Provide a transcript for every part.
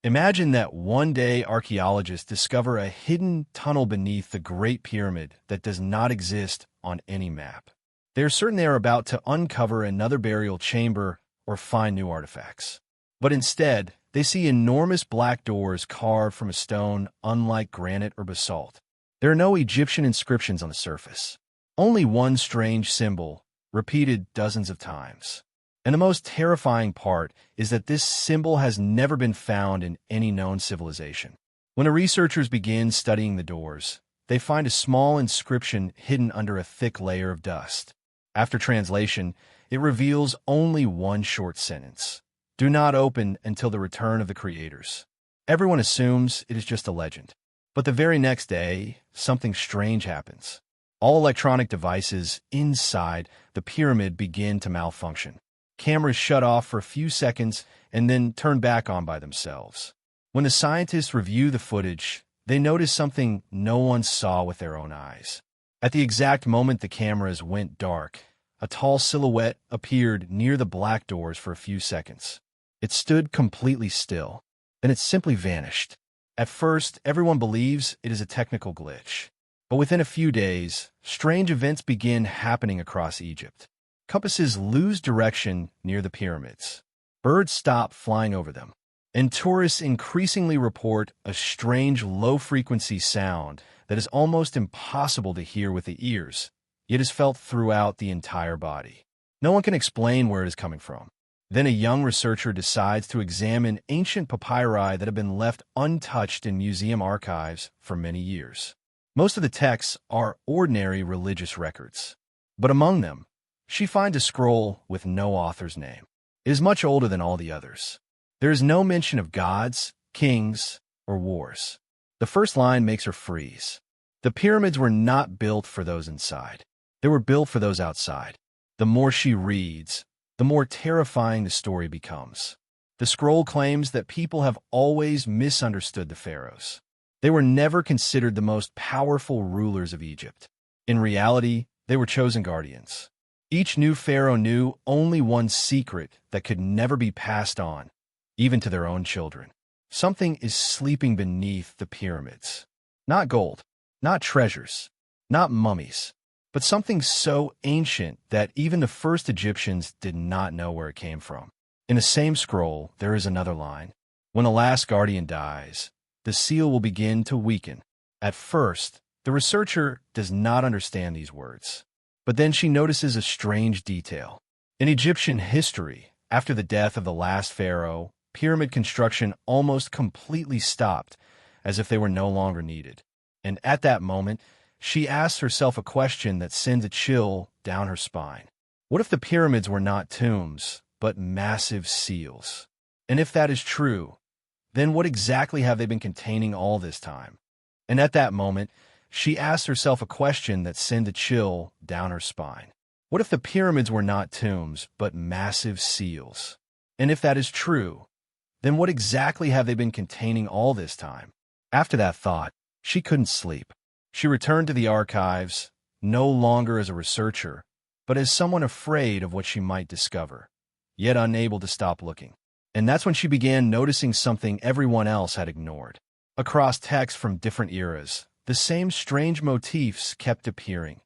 Imagine that one day archaeologists discover a hidden tunnel beneath the Great Pyramid that does not exist on any map. They're certain they are about to uncover another burial chamber or find new artifacts. But instead, they see enormous black doors carved from a stone unlike granite or basalt. There are no Egyptian inscriptions on the surface. Only one strange symbol, repeated dozens of times. And the most terrifying part is that this symbol has never been found in any known civilization. When the researchers begin studying the doors, they find a small inscription hidden under a thick layer of dust. After translation, it reveals only one short sentence. Do not open until the return of the creators. Everyone assumes it is just a legend. But the very next day, something strange happens. All electronic devices inside the pyramid begin to malfunction. Cameras shut off for a few seconds and then turn back on by themselves. When the scientists review the footage, they notice something no one saw with their own eyes. At the exact moment the cameras went dark, a tall silhouette appeared near the black doors for a few seconds. It stood completely still, then it simply vanished. At first, everyone believes it is a technical glitch. But within a few days, strange events begin happening across Egypt. Compasses lose direction near the pyramids. Birds stop flying over them. And tourists increasingly report a strange low-frequency sound that is almost impossible to hear with the ears, yet is felt throughout the entire body. No one can explain where it is coming from. Then a young researcher decides to examine ancient papyri that have been left untouched in museum archives for many years. Most of the texts are ordinary religious records. But among them, she finds a scroll with no author's name. It is much older than all the others. There is no mention of gods, kings, or wars. The first line makes her freeze. The pyramids were not built for those inside. They were built for those outside. The more she reads, the more terrifying the story becomes. The scroll claims that people have always misunderstood the pharaohs. They were never considered the most powerful rulers of Egypt. In reality, they were chosen guardians. Each new pharaoh knew only one secret that could never be passed on, even to their own children. Something is sleeping beneath the pyramids. Not gold, not treasures, not mummies, but something so ancient that even the first Egyptians did not know where it came from. In the same scroll, there is another line. When the last guardian dies, the seal will begin to weaken. At first, the researcher does not understand these words. But then she notices a strange detail. In Egyptian history, after the death of the last pharaoh, pyramid construction almost completely stopped, as if they were no longer needed. And at that moment, she asks herself a question that sends a chill down her spine. What if the pyramids were not tombs, but massive seals? And if that is true, then what exactly have they been containing all this time? And at that moment, she asked herself a question that sent a chill down her spine. What if the pyramids were not tombs, but massive seals? And if that is true, then what exactly have they been containing all this time? After that thought, she couldn't sleep. She returned to the archives, no longer as a researcher, but as someone afraid of what she might discover, yet unable to stop looking. And that's when she began noticing something everyone else had ignored. Across texts from different eras, the same strange motifs kept appearing.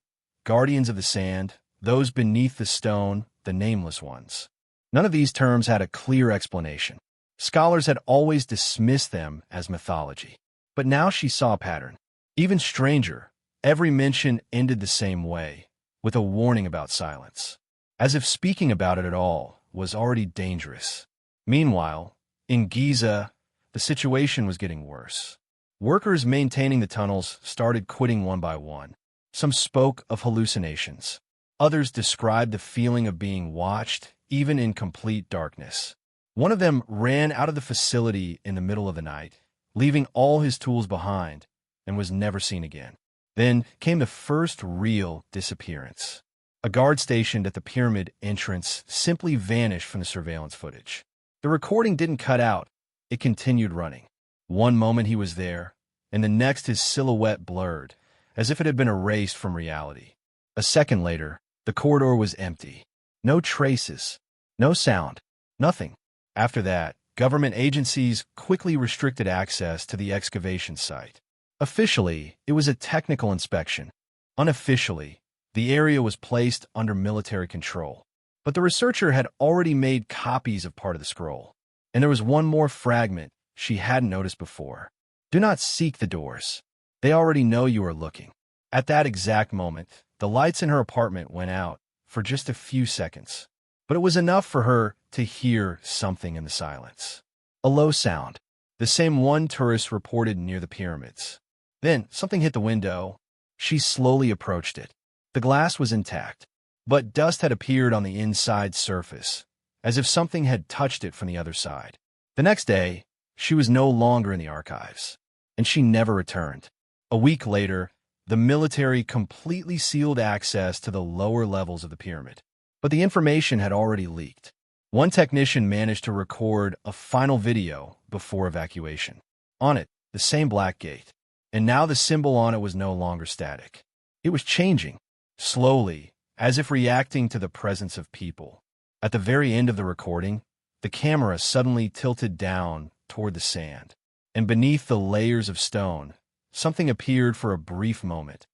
Guardians of the sand, those beneath the stone, the nameless ones. None of these terms had a clear explanation. Scholars had always dismissed them as mythology. But now she saw a pattern. Even stranger, every mention ended the same way, with a warning about silence. As if speaking about it at all was already dangerous. Meanwhile, in Giza, the situation was getting worse. Workers maintaining the tunnels started quitting one by one. Some spoke of hallucinations. Others described the feeling of being watched, even in complete darkness. One of them ran out of the facility in the middle of the night, leaving all his tools behind, and was never seen again. Then came the first real disappearance. A guard stationed at the pyramid entrance simply vanished from the surveillance footage. The recording didn't cut out. It continued running. One moment he was there, and the next his silhouette blurred, as if it had been erased from reality. A second later, the corridor was empty. No traces, no sound, nothing. After that, government agencies quickly restricted access to the excavation site. Officially, it was a technical inspection. Unofficially, the area was placed under military control. But the researcher had already made copies of part of the scroll. And there was one more fragment she hadn't noticed before. Do not seek the doors. They already know you are looking. At that exact moment, the lights in her apartment went out for just a few seconds. But it was enough for her to hear something in the silence. A low sound, the same one tourist reported near the pyramids. Then something hit the window. She slowly approached it. The glass was intact, but dust had appeared on the inside surface, as if something had touched it from the other side. The next day, she was no longer in the archives, and she never returned. A week later, the military completely sealed access to the lower levels of the pyramid. But the information had already leaked. One technician managed to record a final video before evacuation. On it, the same black gate. And now the symbol on it was no longer static. It was changing, slowly, as if reacting to the presence of people. At the very end of the recording, the camera suddenly tilted down toward the sand. And beneath the layers of stone, something appeared for a brief moment.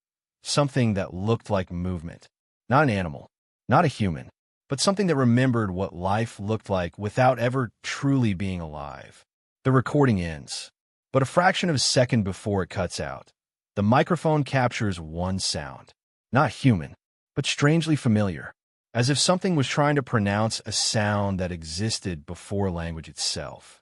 Something that looked like movement. Not an animal, not a human, but something that remembered what life looked like without ever truly being alive. The recording ends. But a fraction of a second before it cuts out, the microphone captures one sound. Not human, but strangely familiar, as if something was trying to pronounce a sound that existed before language itself.